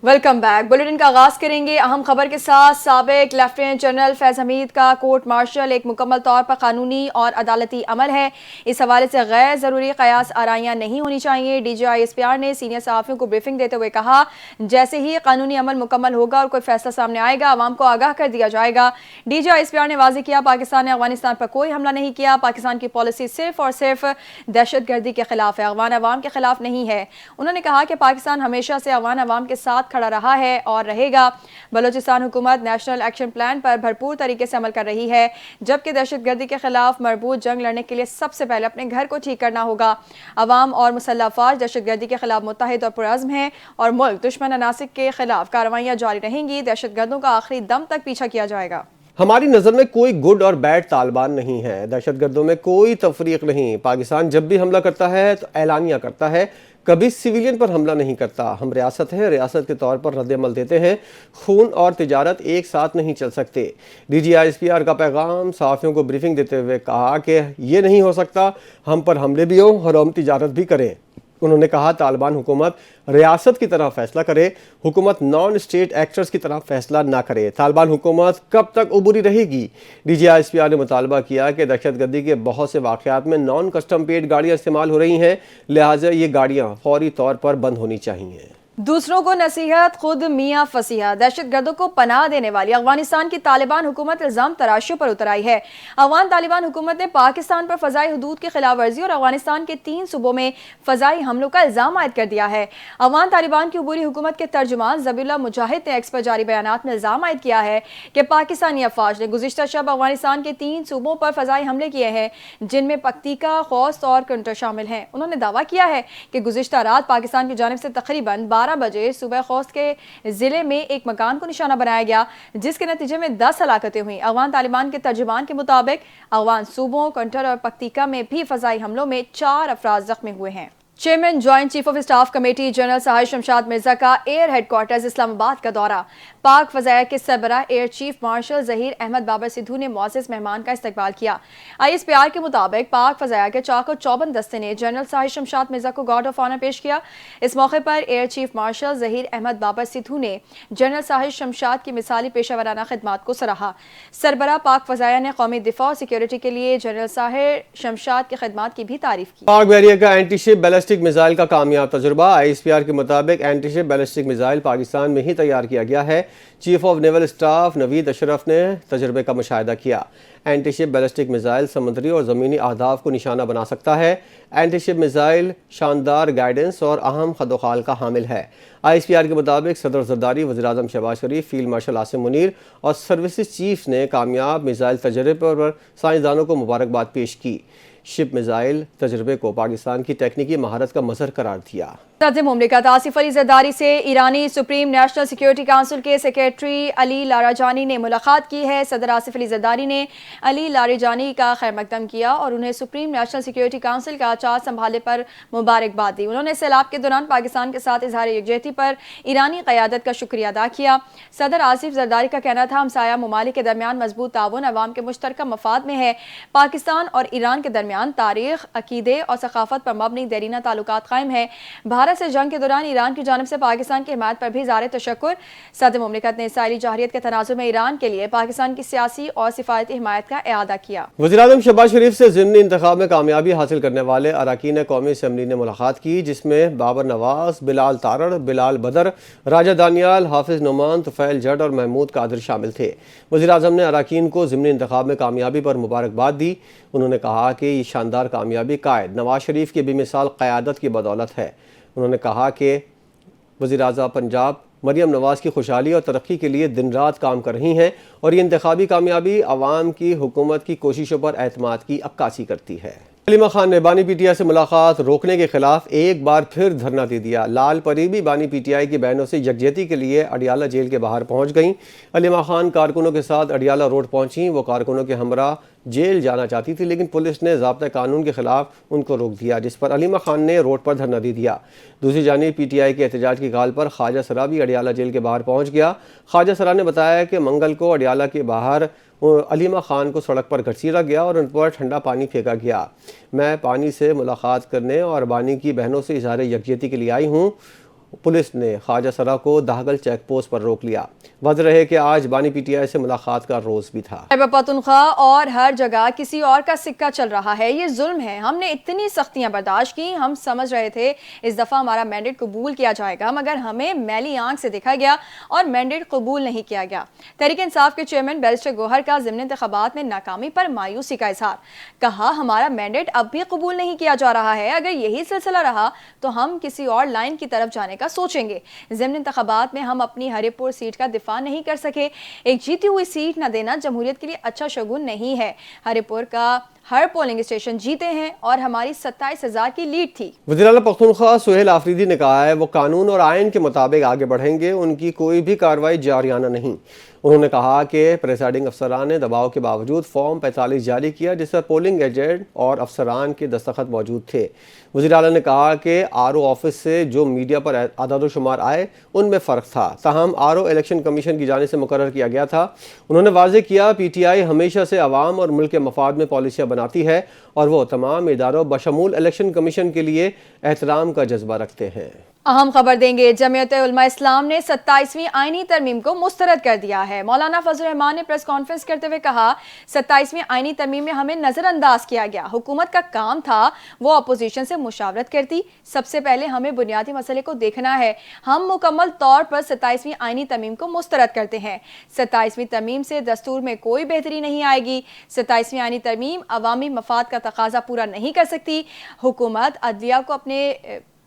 Welcome back. Bulletin کا آغاز کریں گے اہم خبر کے ساتھ۔ سابق لیفٹیننٹ جنرل فیض حمید کا کورٹ مارشل ایک مکمل طور پر قانونی اور عدالتی عمل ہے، اس حوالے سے غیر ضروری قیاس آرائیاں نہیں ہونی چاہیے۔ D G I S P R نے سینئر صحافیوں کو بریفنگ دیتے ہوئے کہا، جیسے ہی قانونی عمل مکمل ہوگا اور کوئی فیصلہ سامنے آئے گا عوام کو آگاہ کر دیا جائے گا۔ D G I S P R نے واضح کیا، پاکستان نے افغانستان پر کوئی حملہ نہیں کیا، پاکستان کی پالیسی صرف اور صرف دہشت گردی کے خلاف ہے، افغان عوام کے خلاف نہیں ہے۔ انہوں نے کہا کہ پاکستان ہمیشہ سے افغان عوام کے ساتھ کھڑا رہا ہے اور رہے گا۔ بلوچستان حکومت نیشنل ایکشن پلان پر بھرپور طریقے سے عمل کر رہی ہے، جبکہ دہشت گردی کے خلاف مربوط جنگ لڑنے کے لیے سب سے پہلے اپنے گھر کو ٹھیک کرنا ہوگا۔ عوام اور مسلح افواج دہشت گردی کے خلاف متحد اور پرعزم ہیں اور ملک دشمن عناصر کے خلاف کارروائیاں جاری رہیں گی۔ دہشت گردوں کا آخری دم تک پیچھا کیا جائے گا۔ ہماری نظر میں کوئی گڈ اور بیڈ طالبان نہیں ہے، دہشت گردوں میں کوئی تفریق نہیں۔ پاکستان جب بھی حملہ کرتا ہے تو اعلانیہ کرتا ہے، کبھی سویلین پر حملہ نہیں کرتا۔ ہم ریاست ہیں، ریاست کے طور پر رد عمل دیتے ہیں۔ خون اور تجارت ایک ساتھ نہیں چل سکتے۔ D G I S P R کا پیغام، صحافیوں کو بریفنگ دیتے ہوئے کہا کہ یہ نہیں ہو سکتا ہم پر حملے بھی ہوں اور ہم تجارت بھی کریں۔ انہوں نے کہا طالبان حکومت ریاست کی طرح فیصلہ کرے، حکومت نان اسٹیٹ ایکٹرز کی طرح فیصلہ نہ کرے۔ طالبان حکومت کب تک عبوری رہے گی؟ D G I S P R نے مطالبہ کیا کہ دہشت گردی کے بہت سے واقعات میں نان کسٹم پیڈ گاڑیاں استعمال ہو رہی ہیں، لہٰذا یہ گاڑیاں فوری طور پر بند ہونی چاہیے۔ دوسروں کو نصیحت، خود میاں فصیحہ۔ دہشت گردوں کو پناہ دینے والی افغانستان کی طالبان حکومت الزام تراشیوں پر اتر آئی ہے۔ افغان طالبان حکومت نے پاکستان پر فضائی حدود کی خلاف ورزی اور افغانستان کے 3 صوبوں میں فضائی حملوں کا الزام عائد کر دیا ہے۔ افغان طالبان کی عبوری حکومت کے ترجمان ذبیح اللہ مجاہد نے ایکس پر جاری بیانات میں الزام عائد کیا ہے کہ پاکستانی افواج نے گزشتہ شب افغانستان کے 3 صوبوں پر فضائی حملے کیے ہیں، جن میں پکتیکا، خوست اور کنٹر شامل ہیں۔ انہوں نے دعویٰ کیا ہے کہ گزشتہ رات پاکستان کی جانب سے تقریباً 12 بجے صوبہ خوست کے ضلع میں ایک مکان کو نشانہ بنایا گیا، جس کے نتیجے میں 10 ہلاکتیں ہوئیں۔ افغان طالبان کے ترجمان کے مطابق افغان صوبوں کنٹر اور پکتیکا میں بھی فضائی حملوں میں 4 افراد زخمی ہوئے ہیں۔ Chairman joint chief of staff committee general Sahir Shamshad Mirza کا ایئر ہیڈ کوارٹرز اسلام آباد کا دورہ۔ پاک فضائیہ کے سربراہ air chief marshal Zaheer Ahmed Babar Sidhu نے معزز مہمان کا استقبال کیا۔ آئی ایس پی آر کے مطابق پاک فضائیہ کے چاق و چوبند دستے نے جنرل ساحر شمشاد مرزا کو گارڈ آف آنر پیش کیا۔ اس موقع پر air chief marshal Zaheer Ahmed Babar Sidhu نے جنرل ساحر شمشاد کی مثالی پیشہ ورانہ خدمات کو سراہا۔ سربراہ پاک فضائیہ نے قومی دفاع اور سیکیورٹی کے لیے جنرل ساحر شمشاد کی خدمات کی بھی تعریف کی۔ پاک بحریہ کا اینٹی شپ بیلسٹک میزائل کا کامیاب تجربہ۔ آئی ایس پی آر کے مطابق اینٹی شپ بیلسٹک میزائل پاکستان میں ہی تیار کیا گیا ہے۔ چیف آف نیول اسٹاف نوید اشرف نے تجربے کا مشاہدہ کیا۔ اینٹی شپ بیلسٹک میزائل سمندری اور زمینی اہداف کو نشانہ بنا سکتا ہے۔ اینٹی شپ میزائل شاندار گائیڈنس اور اہم خد و خال کا حامل ہے۔ آئی ایس پی آر کے مطابق صدر زرداری، وزیر اعظم شہباز شریف، فیلڈ مارشل عاصم منیر اور سروسز چیف نے کامیاب میزائل تجربے پر سائنسدانوں کو مبارکباد پیش کی۔ شپ میزائل تجربے کو پاکستان کی تکنیکی مہارت کا مظہر قرار دیا۔ صدر مملکت آصف علی زرداری سے ایرانی سپریم نیشنل سیکیورٹی کونسل کے سیکریٹری علی لاریجانی نے ملاقات کی ہے۔ صدر آصف علی زرداری نے علی لاریجانی کا خیر مقدم کیا اور انہیں سپریم نیشنل سیکیورٹی کونسل کا چارج سنبھالنے پر مبارکباد دی۔ انہوں نے سیلاب کے دوران پاکستان کے ساتھ اظہار یکجہتی پر ایرانی قیادت کا شکریہ ادا کیا۔ صدر آصف زرداری کا کہنا تھا، ہمسایہ ممالک کے درمیان مضبوط تعاون عوام کے مشترکہ مفاد میں ہے۔ پاکستان اور ایران کے درمیان تاریخ، عقیدے اور ثقافت پر مبنی دیرینہ تعلقات قائم ہیں۔ بھارت سے جنگ کے دوران ایران کی جانب سے پاکستان کی حمایت پر بھی اظہار تشکر۔ صدر مملکت نے اسرائیلی جارحیت کے تناظر میں ایران کے لیے پاکستان کی سیاسی اور سفارتی حمایت کا اعادہ کیا۔ وزیر اعظم شہباز شریف سے ضمنی انتخاب میں کامیابی حاصل کرنے والے اراکین قومی اسمبلی نے ملاقات کی، جس میں بابر نواز، بلال تارڑ، بلال بدر، راجہ دانیال، حافظ نعمان، طفیل جٹ اور محمود قادر شامل تھے۔ وزیر اعظم نے اراکین کو ضمنی انتخاب میں کامیابی پر مبارکباد دی۔ انہوں نے کہا کہ یہ شاندار کامیابی قائد نواز شریف کی بے مثال قیادت کی بدولت ہے۔ انہوں نے کہا کہ وزیر اعظم پنجاب مریم نواز کی خوشحالی اور ترقی کے لیے دن رات کام کر رہی ہیں اور یہ انتخابی کامیابی عوام کی حکومت کی کوششوں پر اعتماد کی عکاسی کرتی ہے۔ علیمہ خان نے بانی پی ٹی آئی سے ملاقات روکنے کے خلاف ایک بار پھر دھرنا دے دیا۔ لال پری بھی بانی پی ٹی آئی کی بہنوں سے یکجہتی کے لیے اڈیالہ جیل کے باہر پہنچ گئیں۔ علیمہ خان کارکنوں کے ساتھ اڈیالہ روڈ پہنچیں۔ وہ کارکنوں کے ہمراہ جیل جانا چاہتی تھی، لیکن پولیس نے ضابطۂ قانون کے خلاف ان کو روک دیا، جس پر علیمہ خان نے روڈ پر دھرنا دے دیا۔ دوسری جانب پی ٹی آئی کے احتجاج کی کال پر خواجہ سرا بھی اڈیالہ جیل کے باہر پہنچ گیا۔ خواجہ سرا نے بتایا کہ منگل کو اڈیالہ کے باہر علیمہ خان کو سڑک پر گھسیٹا گیا اور ان پر ٹھنڈا پانی پھینکا گیا۔ میں پانی سے ملاقات کرنے اور بانی کی بہنوں سے اظہار یکجہتی کے لیے آئی ہوں۔ पुलिस ने ख्वाजा सरा को दाहगल चेक पोस्ट पर रोक लिया। वाज़ेह रहे कि आज बानी PTI से मुलाकात का रोज़ भी था। खैबर पख्तूनख्वा और हर जगह किसी और का सिक्का चल रहा है, ये जुल्म है। हमने इतनी सख्तियां बर्दाश्त की, हम समझ रहे थे इस दफ़ा हमारा मैंडेट कबूल किया जाएगा, मगर हमें मैली आंख से देखा गया और मैंडेट कबूल नहीं किया गया। तहरीक इंसाफ के चेयरमैन बैरिस्टर गौहर का ज़िमनी इंतखाबात में नाकामी पर मायूसी का इजहार। कहा, हमारा मैंडेट अब भी कबूल नहीं किया जा रहा है, अगर यही सिलसिला रहा तो हम किसी और लाइन की तरफ जाने का सोचेंगे। ज़िमनी इंतखाबात में हम अपनी हरिपुर सीट का दिफा नहीं कर सके। एक जीती हुई सीट न देना जमहूरियत के लिए अच्छा शगुन नहीं है। हरिपुर का हर पोलिंग स्टेशन जीते हैं और हमारी 27,000 की लीड थी। वज़ीर आला पख्तूनख्वा सुहेल आफरीदी ने कहा है वो कानून और आइन के मुताबिक आगे बढ़ेंगे, उनकी कोई भी कार्रवाई जारियाना नहीं। उन्होंने कहा कि प्रेसाइडिंग अफसरान ने दबाव के बावजूद फॉर्म 45 जारी किया जिस पर पोलिंग एजेंट और अफसरान के दस्तखत मौजूद थे। वज़ीर आला ने कहा कि RO ऑफिस से जो मीडिया पर आदाद शुमार आए उनमें फ़र्क था, ताहम RO इलेक्शन कमीशन की जानिब से मुकर्रर किया गया था। उन्होंने वाज़ेह किया PTI हमेशा से अवाम और मुल्क के मफाद में पॉलिसियाँ बनाती है और वो तमाम इदारों बशमूल इलेक्शन कमीशन के लिए एहतराम का जज्बा रखते हैं। अहम खबर देंगे, जमीयत उलमा इस्लाम ने 27वीं आईनी तरमीम को मुस्तरद कर दिया है। मौलाना फजल रहमान ने प्रेस कॉन्फ्रेंस करते हुए कहा, 27वीं आईनी तरमीम में हमें नजरअंदाज किया गया। हुकूमत का काम था वो अपोजिशन से मुशावरत करती। सबसे पहले हमें बुनियादी मसले को देखना है। हम मुकम्मल तौर पर 27वीं आईनी तरमीम को मुस्तरद करते हैं। 27वीं तरमीम से दस्तूर में कोई बेहतरी नहीं आएगी। 27वीं आईनी तरमीम अवामी मफाद का तकाजा पूरा नहीं कर सकती। हुकूमत अदलिया को अपने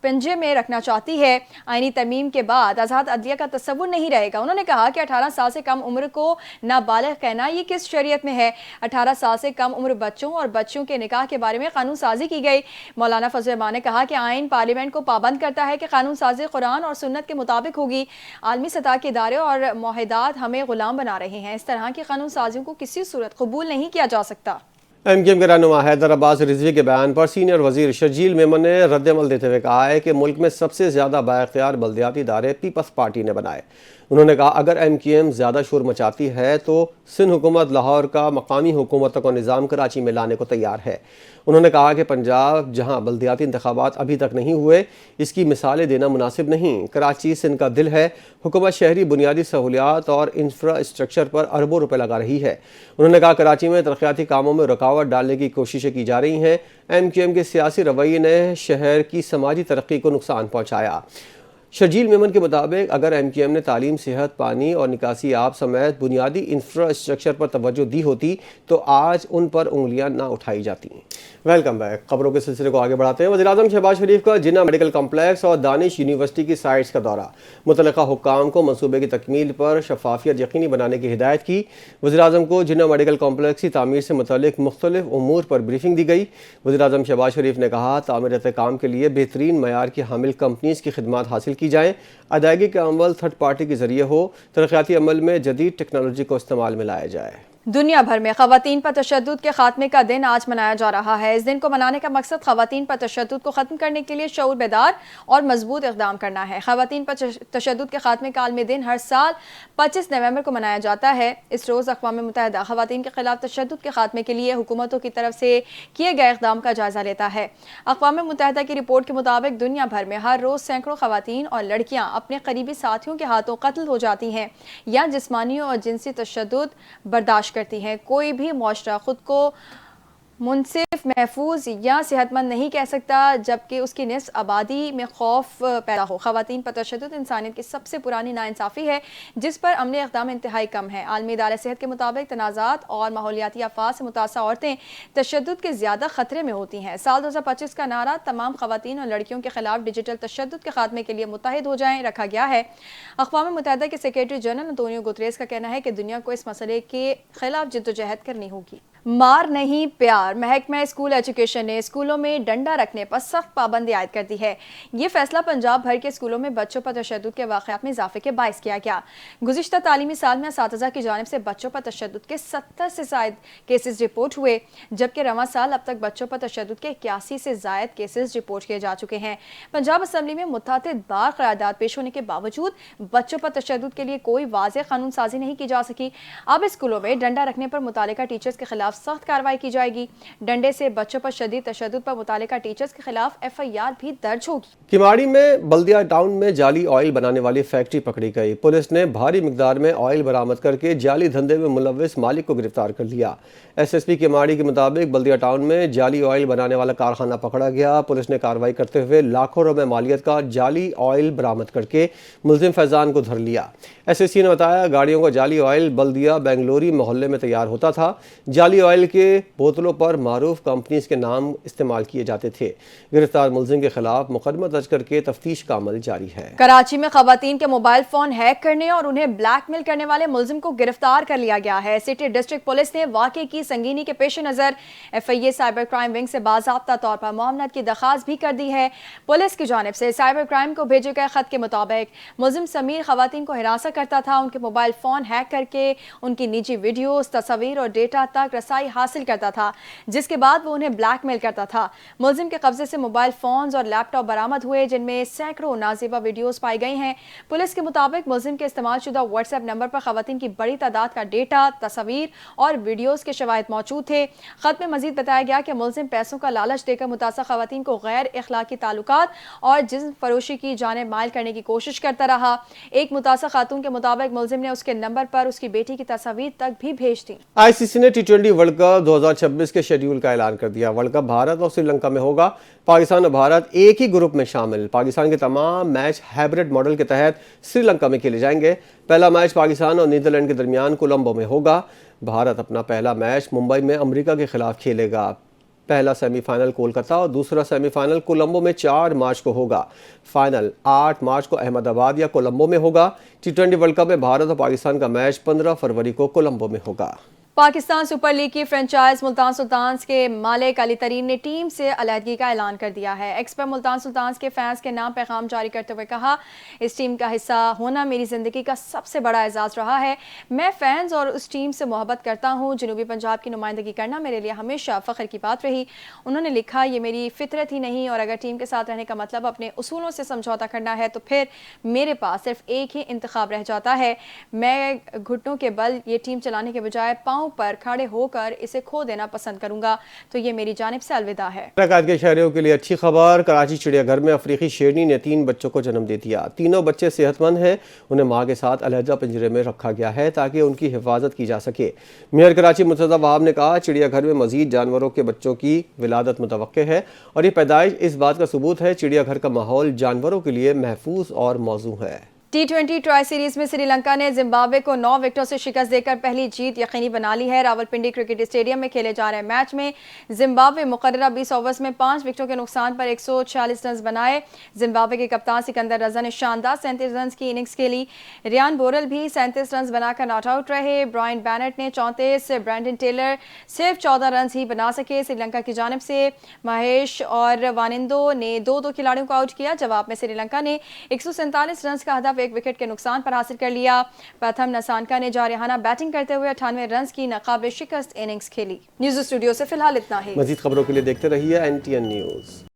पंजे में रखना चाहती है। आईनी तरमीम के बाद आज़ाद अदलिया का तस्वुर नहीं रहेगा। उन्होंने कहा कि 18 साल से कम उम्र को नाबालिग कहना ये किस शरीयत में है। 18 साल से कम उम्र बच्चों और बच्चियों के निकाह के बारे में कानून साजी की गई। मौलाना फजल रहमान ने कहा कि आइन पार्लियामेंट को पाबंद करता है कि कानून साजी कुरान और सुन्नत के मुताबिक होगी। आलमी सतह के इदारे और मुआहिदात हमें गुलाम बना रहे हैं। इस तरह की कानून साजियों को किसी सूरत कबूल नहीं किया जा सकता। MKM के रहनुमा हैदर अब्बास रिजवी के बयान पर सीनियर वजीर शर्जील मेमन ने रद्द-ए-अमल देते हुए कहा है कि मुल्क में सबसे ज़्यादा बाइख्तियार बल्दियाती इदारे पीपल्स पार्टी ने बनाए। उन्होंने कहा अगर MKM ज़्यादा शोर मचाती है तो सिंध हुकूमत लाहौर का मकामी हुकूमतों का निज़ाम कराची में लाने को तैयार है। उन्होंने कहा कि पंजाब जहाँ बल्दियाती इंतखाबात अभी तक नहीं हुए, इसकी मिसालें देना मुनासिब नहीं। कराची सिंध का दिल है। हुकूमत शहरी बुनियादी सहूलियात और इंफ्रास्ट्रक्चर पर अरबों रुपए लगा रही है। उन्होंने कहा कराची में तरक्याती कामों में रुकावट डालने की कोशिशें की जा रही हैं। MKM के सियासी रवैये ने शहर की समाजी तरक्की को नुकसान पहुँचाया। शर्जील मेमन के मुताबिक अगर MKM ने तालीम, सेहत, पानी और निकासी आब समेत बुनियादी इंफ्रास्ट्रक्चर पर तवज्जो दी होती तो आज उन पर उंगलियां ना उठाई जाती। Welcome back. खबरों के सिलसिले को आगे बढ़ाते हैं। वज़ीर-ए-आज़म शहबाज शरीफ का जिन्ना मेडिकल कम्प्लेक्स और दानिश यूनिवर्सिटी की साइट्स का दौरा। मुतल्लिका हुक्काम को मनसूबे की तकमील पर शफाफियत यकीनी बनाने की हिदायत की। वज़ीर-ए-आज़म को जिन्ना मेडिकल कम्प्लेक्स की तामीर से मुतल्लिक मुख्तलिफ उमूर पर ब्रीफिंग दी गई। वज़ीर-ए-आज़म शहबाज शरीफ ने कहा तामीरात काम के लिए बेहतरीन मयार की हामिल कंपनीज की खिदमात हासिल की जाएँ। अदायगी का अमल थर्ड पार्टी के जरिए हो। तरक्याती अमल में जदीद टेक्नोलॉजी को इस्तेमाल में लाया जाए। दुनिया भर में ख़वातीन पर तशद्दुद के खात्मे का दिन आज मनाया जा रहा है। इस दिन को मनाने का मकसद ख़वातीन पर तशद्दुद को ख़त्म करने के लिए शऊर बेदार और मजबूत इक़दाम करना है। ख़वातीन पर तशद्दुद के खात्मे का आलमी दिन हर साल 25 नवंबर को मनाया जाता है। इस रोज़ अक़वाम मुत्तहिदा ख़वातीन के ख़िलाफ़ तशद्दुद के खात्मे के लिए हुकूमतों की तरफ से किए गए इक़दाम का जायज़ा लेता है। अक़वाम मुत्तहिदा की रिपोर्ट के मुताबिक दुनिया भर में हर रोज़ सैकड़ों ख़वातीन और लड़कियाँ अपने करीबी साथियों के हाथों कत्ल हो जाती हैं या जिस्मानी और जिनसी तशद्दुद बर्दाश्त करती हैं। कोई भी मुआशरा खुद को मुनसिफ, महफूज या सेहतमंद नहीं कह सकता जबकि उसकी निस्फ आबादी में खौफ पैदा हो। ख़वातीन पर तशद्दुद इंसानियत की सबसे पुरानी नाइंसाफ़ी है जिस पर अमली इक़दाम इंतहाई कम है। आलमी इदारे सेहत के मुताबिक तनाज़ात और माहौलियाती आफात से मुतासर औरतें तशद्दुद के ज़्यादा ख़तरे में होती हैं। साल 2025 का नारा तमाम ख़वातीन और लड़कियों के खिलाफ डिजिटल तशद्दुद के खात्मे के लिए मुत्तहिद हो जाएं रखा गया है। अक़वाम मुत्तहिदा के सेक्रेटरी जनरल अंतोनियो गुतरेस का कहना है कि दुनिया को इस मसले के खिलाफ जिद्दोजहद करनी होगी। मार नहीं प्यार। महकमा स्कूल एजुकेशन ने स्कूलों में डंडा रखने पर सख्त पाबंदी आयद कर दी है। ये फैसला पंजाब भर के स्कूलों में बच्चों पर तशद्दुद के वाक़यात में इजाफे के बायस किया गया। गुज़िश्ता तालीमी साल में असातिज़ा की जानिब से बच्चों पर तशद्दुद के 70 से ज़ायद केसेस रिपोर्ट हुए जबकि रवां साल अब तक बच्चों पर तशद्दुद के 81 से ज़ायद केसेस रिपोर्ट किए जा चुके हैं। पंजाब असम्बली में मुतअद्दिद बार क़रारदाद पेश होने के बावजूद बच्चों पर तशद्दुद के लिए कोई वाज़ेह कानून साजी नहीं की जा सकी। अब स्कूलों में डंडा रखने पर मुतालिका टीचर्स के खिलाफ खिलाफ सख्त कार्रवाई की जाएगी। डंडे से बच्चों पर शदीद तशद्दुद पर मुतल्लिका टीचर्स के खिलाफ FIR भी दर्ज होगी। किमाड़ी में बल्दिया टाउन में जाली ऑयल बनाने वाली फैक्ट्री पकड़ी गई। पुलिस ने भारी मिकदार में ऑयल बरामद करके जाली धंधे में मुलव्विस मालिक को गिरफ्तार कर लिया। SSP किमाड़ी के मुताबिक बल्दिया टाउन में जाली ऑयल बनाने वाला कारखाना पकड़ा गया। पुलिस ने कार्रवाई करते हुए लाखों रुपए मालियत का जाली ऑयल बरामद करके मुलजिम फैजान को धर लिया। SSC ने बताया गाड़ियों का जाली ऑयल बल्दिया बेंगलोरी मोहल्ले में तैयार होता था। जाली ऑयल के बोतलों पर मारूफ कंपनीज के नाम इस्तेमाल किए जाते थे। गिरफ्तार मुलजिम के खिलाफ मुकदमा दर्ज करके तफ्तीश का अमल जारी है। कराची में खवातीन के मोबाइल फोन हैक करने और उन्हें ब्लैकमेल करने वाले मुलजिम को गिरफ्तार कर लिया गया है। सिटी डिस्ट्रिक्ट पुलिस ने वाकये की संगीनी के पेश नजर FIA साइबर क्राइम विंग से बाज़ाब्ता तौर पर मामलत की दरख्वास्त भी कर दी है। पुलिस की जानिब से साइबर क्राइम को भेजे गए खत के मुताबिक मुलजिम समीर खवातीन को हिरासत करता था, उनके मोबाइल फोन हैक करके उनकी निजी वीडियोस, तस्वीर और डेटा तक रसाई हासिल करता था, जिसके बाद वो उन्हें ब्लैकमेल करता था। मुलजिम के कब्जे से मोबाइल फोन्स और लैपटॉप बरामद हुए, जिनमें सैकड़ों नाज़ेबा वीडियोस पाई गई हैं। पुलिस के मुताबिक मुलजिम के इस्तेमाल शुदा व्हाट्सएप नंबर पर खवातीन की बड़ी तादाद का डेटा, तस्वीर और वीडियोस के शवाहिद मौजूद थे। खत में मजीद बताया गया कि मुलजिम पैसों का लालच देकर मुतासर खवातीन को गैर इखलाकी ताल्लुकात और जिस्म फरोशी की जानिब माइल करने की कोशिश करता रहा। एक मुतासर खातून के मुताबिक मुलजिम ने उसके नंबर पर उसकी बेटी की तस्वीर तक भी भेज दी। ICC ने T20 वर्ल्ड कप 2026 के शेड्यूल का ऐलान कर दिया। वर्ल्ड कप भारत और श्रीलंका में होगा। पाकिस्तान और भारत एक ही ग्रुप में शामिल। पाकिस्तान के तमाम मैच हाइब्रिड मॉडल के तहत श्रीलंका में खेले जाएंगे। पहला मैच पाकिस्तान और नीदरलैंड के दरमियान कोलंबो में होगा। भारत अपना पहला मैच मुंबई में अमेरिका के खिलाफ खेलेगा। पहला सेमीफाइनल कोलकाता और दूसरा सेमीफाइनल कोलंबो में 4 मार्च को होगा। फाइनल 8 मार्च को अहमदाबाद या कोलंबो में होगा। T20 वर्ल्ड कप में भारत और पाकिस्तान का मैच 15 फरवरी को कोलंबो में होगा। पाकिस्तान सुपर लीग की फ्रेंचाइज मुल्तान सुल्तान्स के मालिक अली तरीन ने टीम से अलहदगी का ऐलान कर दिया है। एक्स पर मुल्तान सुल्तान्स के फैंस के नाम पैगाम जारी करते हुए कहा, इस टीम का हिस्सा होना मेरी ज़िंदगी का सबसे बड़ा एजाज़ रहा है। मैं फैंस और उस टीम से मोहब्बत करता हूँ। जनूबी पंजाब की नुमाइंदगी करना मेरे लिए हमेशा फ़ख्र की बात रही। उन्होंने लिखा, ये मेरी फितरत ही नहीं, और अगर टीम के साथ रहने का मतलब अपने उसूलों से समझौता करना है तो फिर मेरे पास सिर्फ एक ही इंतखाब रह जाता है। मैं घुटनों के बल ये टीम चलाने के बजाय पाँव पर खड़े होकर इसे खो देना पसंद करूंगा। तो ये मेरी जानिब से अलविदा है। कराची के शहरियों के लिए अच्छी खबर। कराची चिड़ियाघर में अफ्रीकी शेरनी ने 3 बच्चों को जन्म दे दिया। तीनों बच्चे सेहतमंद हैं। उन्हें मां के साथ अलहदा पिंजरे में रखा गया है ताकि उनकी हिफाजत की जा सके। मेयर कराची मुर्तज़ा वहाब ने कहा, चिड़ियाघर में मजीद जानवरों के बच्चों की विलादत मुतवक्के है और ये पैदाइश इस बात का सबूत है चिड़ियाघर का माहौल जानवरों के लिए महफूज और मौजू है। T20 ट्राई सीरीज में श्रीलंका ने जिम्बाब्वे को 9 विकेटों से शिकस्त देकर पहली जीत यकीनी बना ली है। रावलपिंडी क्रिकेट स्टेडियम में खेले जा रहे मैच में जिम्बाब्वे मुकर्ररा 20 ओवर्स में 5 विकेटों के नुकसान पर 146 रन बनाए। जिम्बाब्वे के कप्तान सिकंदर रजा ने शानदार 37 रन की इनिंग्स खेली। रियान बोरल भी 37 रन बनाकर नॉट आउट रहे। ब्रायन बैनेट ने 34, ब्रैंडन टेलर सिर्फ 14 रन ही बना सके। श्रीलंका की जानिब से महेश और वानिंदो ने 2-2 खिलाड़ियों को आउट किया। जवाब में श्रीलंका ने 147 रन का हदफ 1 विकेट के नुकसान पर हासिल कर लिया। प्रथम नसानका ने जारिहाना बैटिंग करते हुए 98 रन की नाकाबिल शिकस्त इनिंग्स खेली। न्यूज़ स्टूडियो से फिलहाल इतना ही। मजीद खबरों के लिए देखते रहिए NTN न्यूज़।